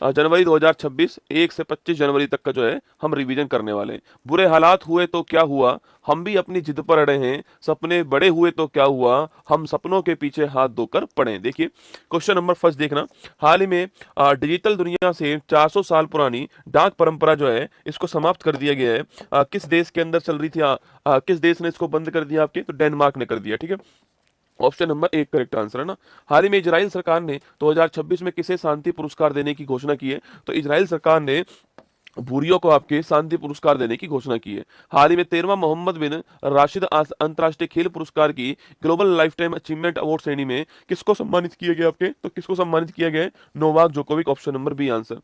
जनवरी 2026 1 से 25 जनवरी तक का जो है हम रिवीजन करने वाले हैं। बुरे हालात हुए तो क्या हुआ, हम भी अपनी जिद पर अड़े हैं, सपने बड़े हुए तो क्या हुआ, हम सपनों के पीछे हाथ धोकर पड़े। देखिए क्वेश्चन नंबर फर्स्ट देखना, हाल ही में डिजिटल दुनिया से 400 साल पुरानी डाक परंपरा जो है इसको समाप्त कर दिया गया है। किस देश के अंदर चल रही थी, किस देश ने इसको बंद कर दिया आपके, तो डेनमार्क ने कर दिया। ठीक है, ऑप्शन नंबर एक करेक्ट आंसर है ना। हाल ही में इजराइल सरकार ने 2026 में किसे शांति पुरस्कार देने की घोषणा की है, तो इजराइल सरकार ने भूरियों को आपके शांति पुरस्कार देने की घोषणा की है। हाल ही में 13वां मोहम्मद बिन राशिद अंतर्राष्ट्रीय खेल पुरस्कार की global life time achievement award श्रेणी में किसको सम्मानित किया गया आपके, तो किसको सम्मानित किया गया है, Novak Djokovic, option number B answer.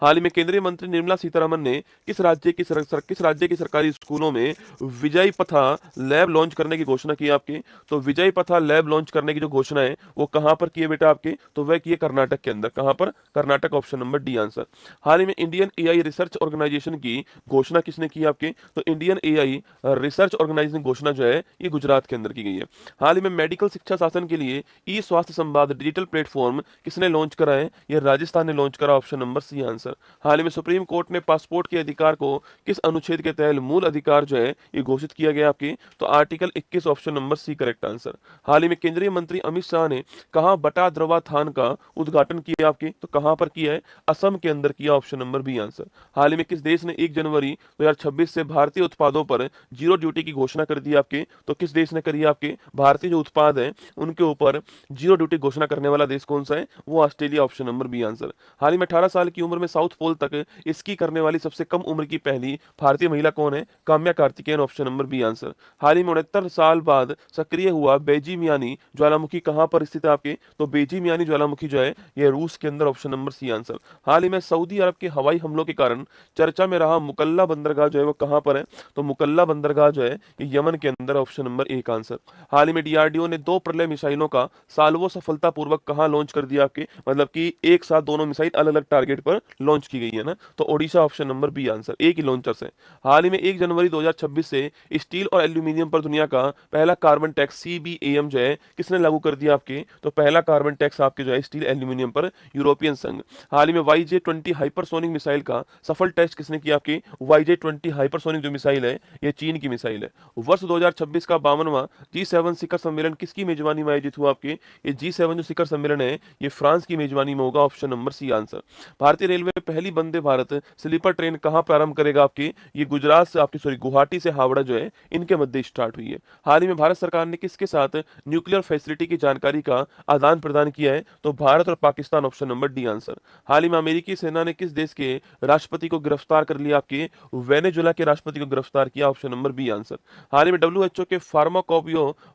हाल ही में केंद्रीय मंत्री निर्मला सीतारमन ने किस राज्य की सरकारी स्कूलों में विजय पथा लैब लॉन्च करने की घोषणा की है आपकी, तो विजय पथा लैब लॉन्च करने की जो घोषणा है वो कहां पर की है बेटा आपके, तो वह की है कर्नाटक के अंदर। कहां पर, Karnataka, option number D answer. हाल ही में इंडियन एआई रिसर्च ऑर्गेनाइजेशन की घोषणा किसने की आपके, तो इंडियन एआई रिसर्च ऑर्गेनाइजेशन घोषणा जो है ये गुजरात के अंदर की गई है। हाल ही में मेडिकल शिक्षा शासन के लिए ई स्वास्थ्य संवाद डिजिटल प्लेटफॉर्म किसने लॉन्च करा है, ये राजस्थान ने लॉन्च करा, ऑप्शन नंबर सी आंसर। हाल ही में सुप्रीम कोर्ट ने पासपोर्ट के अधिकार को किस अनुच्छेद के तहत मूल अधिकार जो है ये घोषित किया गया आपके, तो article 21, option number C correct answer. हाल ही में केंद्रीय मंत्री अमित शाह ने कहा बटा द्रवा थान का उद्घाटन किया आपके, तो कहां पर किया है, असम के अंदर किया, ऑप्शन नंबर बी आंसर। हाल ही में किस देश ने 1 जनवरी 2026 से भारतीय उत्पादों पर जीरो ड्यूटी की घोषणा कर दी आपके, तो किस देश ने करी है आपके, भारतीय जो उत्पाद हैं उनके ऊपर जीरो ड्यूटी घोषणा करने वाला देश कौन सा है, वो Australia, option number B answer. हाल ही में 18 साल की उम्र में साउथ पोल तक स्की करने वाली सबसे कम उम्र की पहली भारतीय महिला कौन है, Kamya Karthikeyan, option number B answer. हाल ही में 69 साल बाद सक्रिय हुआ बेजी मियानी ज्वालामुखी कहां पर स्थित है आपके, तो बेजी मियानी ज्वालामुखी जो है ये रूस के अंदर, ऑप्शन नंबर सी आंसर। हाल ही में सऊदी अरब के हवाई हमलों के कारण चर्चा में रहा मुकल्ला बंदरगाह जो है वो कहां पर है, तो मुकल्ला बंदरगाह जो है ये यमन के अंदर, ऑप्शन नंबर एक आंसर। हाल ही में डीआरडीओ ने 2 प्रलय मिसाइलों का साल्वो सफलतापूर्वक कहां लॉन्च कर दिया आपके, मतलब कि एक साथ दोनों मिसाइल अलग अलग टारगेट पर लॉन्च की गई है ना, तो Odisha, option number B answer, एक ही लॉन्चर से। हाल ही में 1 जनवरी 2026 से स्टील और एल्यूमिनियम पर दुनिया का पहला कार्बन टैक्स सीबीएम जो है किसने लागू कर दिया आपके, तो पहला कार्बन टैक्स आपके जो है स्टील एल्यूमिनियम पर यूरोपियन संघ। हाल ही में YJ-20 हाइपरसोनिक मिसाइल का सफल टेस्ट किसने किया आपकी, YJ-20 हाइपरसोनिक जो मिसाइल है ये चीन की मिसाइल है। वर्ष 2026 का 52वां G7 शिखर सम्मेलन किसकी मेजबानी में आयोजित हुआ आपके, ये G7 जो शिखर सम्मेलन है ये फ्रांस की मेजबानी में होगा, ऑप्शन नंबर सी आंसर। भारतीय रेलवे पहली वंदे भारत स्लीपर ट्रेन कहां प्रारंभ करेगा आपकी, ये गुजरात से आपकी गुवाहाटी से हावड़ा जो है इनके मध्य स्टार्ट हुई है। हाल ही में भारत सरकार ने किसके साथ न्यूक्लियर फैसिलिटी की जानकारी का आदान प्रदान किया है, तो भारत और Pakistan, option number D answer. हाल ही में अमेरिकी सेना ने किस देश के राष्ट्रपति को गिरफ्तार कर लिया आपके, वेनेजुला के राष्ट्रपति को गिरफ्तार किया, ऑप्शन नंबर बी आंसर। हाल ही में डब्ल्यूएचओ के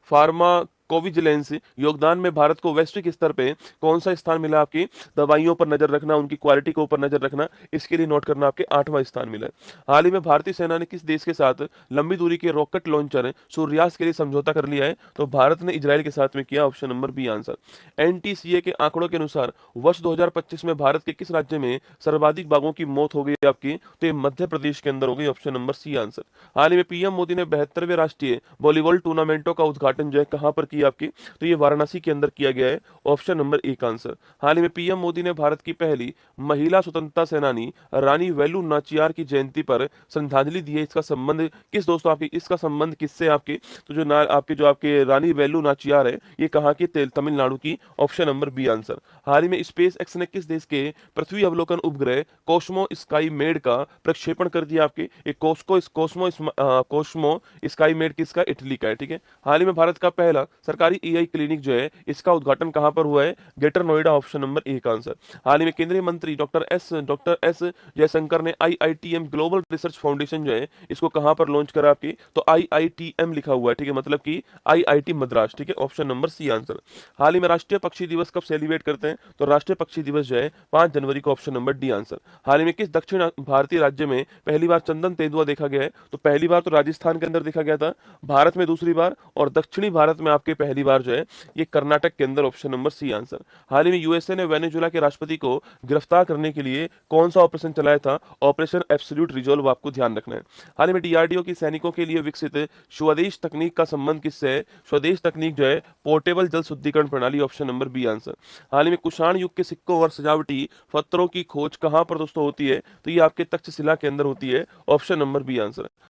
फार्माकोविजिलेंस योगदान में भारत को वैश्विक स्तर पे कौन सा स्थान मिला आपकी, दवाइयों पर नजर रखना, उनकी क्वालिटी के ऊपर नजर रखना, इसके लिए नोट करना आपके 8वां स्थान मिला है। हाल ही में भारतीय सेना ने किस देश के साथ लंबी दूरी के रॉकेट लॉन्चर सूर्यास्त के लिए समझौता कर लिया है, तो भारत ने इजराइल के साथ में किया, option number B answer. NTCA के आंकड़ों के अनुसार वर्ष 2025 में भारत के किस राज्य में सर्वाधिक बाघों की मौत हो गई आपकी, तो ये मध्य प्रदेश के अंदर हो गई, ऑप्शन नंबर सी आंसर। हाल ही में पीएम मोदी ने 72वें राष्ट्रीय वॉलीबॉल टूर्नामेंटों का उद्घाटन जो है कहां पर किया आपकी, तो ये वाराणसी के अंदर किया गया है, ऑप्शन नंबर एक आंसर। हाल ही में पीएम मोदी ने भारत की पहली महिला स्वतंत्रता सेनानी रानी वेलु नाचियार की जयंती पर श्रद्धांजलि दी है। इसका संबंध किस दोस्तों आपकी, इसका संबंध किससे आपके, तो जो आपके रानी वेलु नाचियार है ये कहाँ की, तमिलनाडु की, ऑप्शन नंबर बी आंसर। हाल ही में स्पेस एक्स ने किस देश के पृथ्वी अवलोकन उपग्रह कोस्मो स्काई मेड का प्रक्षेपण कर दिया आपके, एक कोस्मो स्काई मेड किसका, इटली का है। ठीक है, हाल ही में भारत का पहला सरकारी एआई क्लिनिक जो है इसका उद्घाटन कहां पर हुआ है, ग्रेटर नोएडा, ऑप्शन नंबर एक आंसर। हाल ही में केंद्रीय मंत्री डॉक्टर एस जयशंकर ने आईआईटीएम ग्लोबल रिसर्च फाउंडेशन जो है इसको कहां पर लॉन्च करा आपकी, तो आईआईटीएम लिखा हुआ है, ठीक है, मतलब कि आईआईटी मद्रास, ठीक है, ऑप्शन नंबर सी आंसर। हाल ही में राष्ट्रीय पक्षी दिवस कब सेलिब्रेट करते हैं, तो राष्ट्रीय पक्षी दिवस जो है 5 जनवरी को, ऑप्शन नंबर डी आंसर। हाल ही में किस दक्षिण भारतीय राज्य में पहली बार चंदन तेंदुआ देखा गया है, तो पहली बार तो राजस्थान के अंदर देखा गया था, भारत में दूसरी बार, और दक्षिणी भारत में आपके पहली बार जो है ये कर्नाटक के अंदर, ऑप्शन नंबर सी आंसर। हाल ही में यूएसए ने वेनेजुएला के राष्ट्रपति को गिरफ्तार करने के लिए कौन सा ऑपरेशन चलाया था? ऑपरेशन एब्सोल्यूट रिजॉल्व आपको ध्यान रखना है। हाल ही में डीआरडीओ की सैनिकों के लिए विकसित स्वदेश तकनीक का संबंध किससे है? स्वदेश तकनीक जो है पोर्टेबल जल शुद्धिकरण प्रणाली, ऑप्शन नंबर बी आंसर। हाल ही में कुषाण युग के सिक्कों और सजावटी पत्थरों की खोज कहाँ पर दोस्तों होती है? तो ये आपके तक्षशिला के अंदर होती है, ऑप्शन नंबर बी आंसर।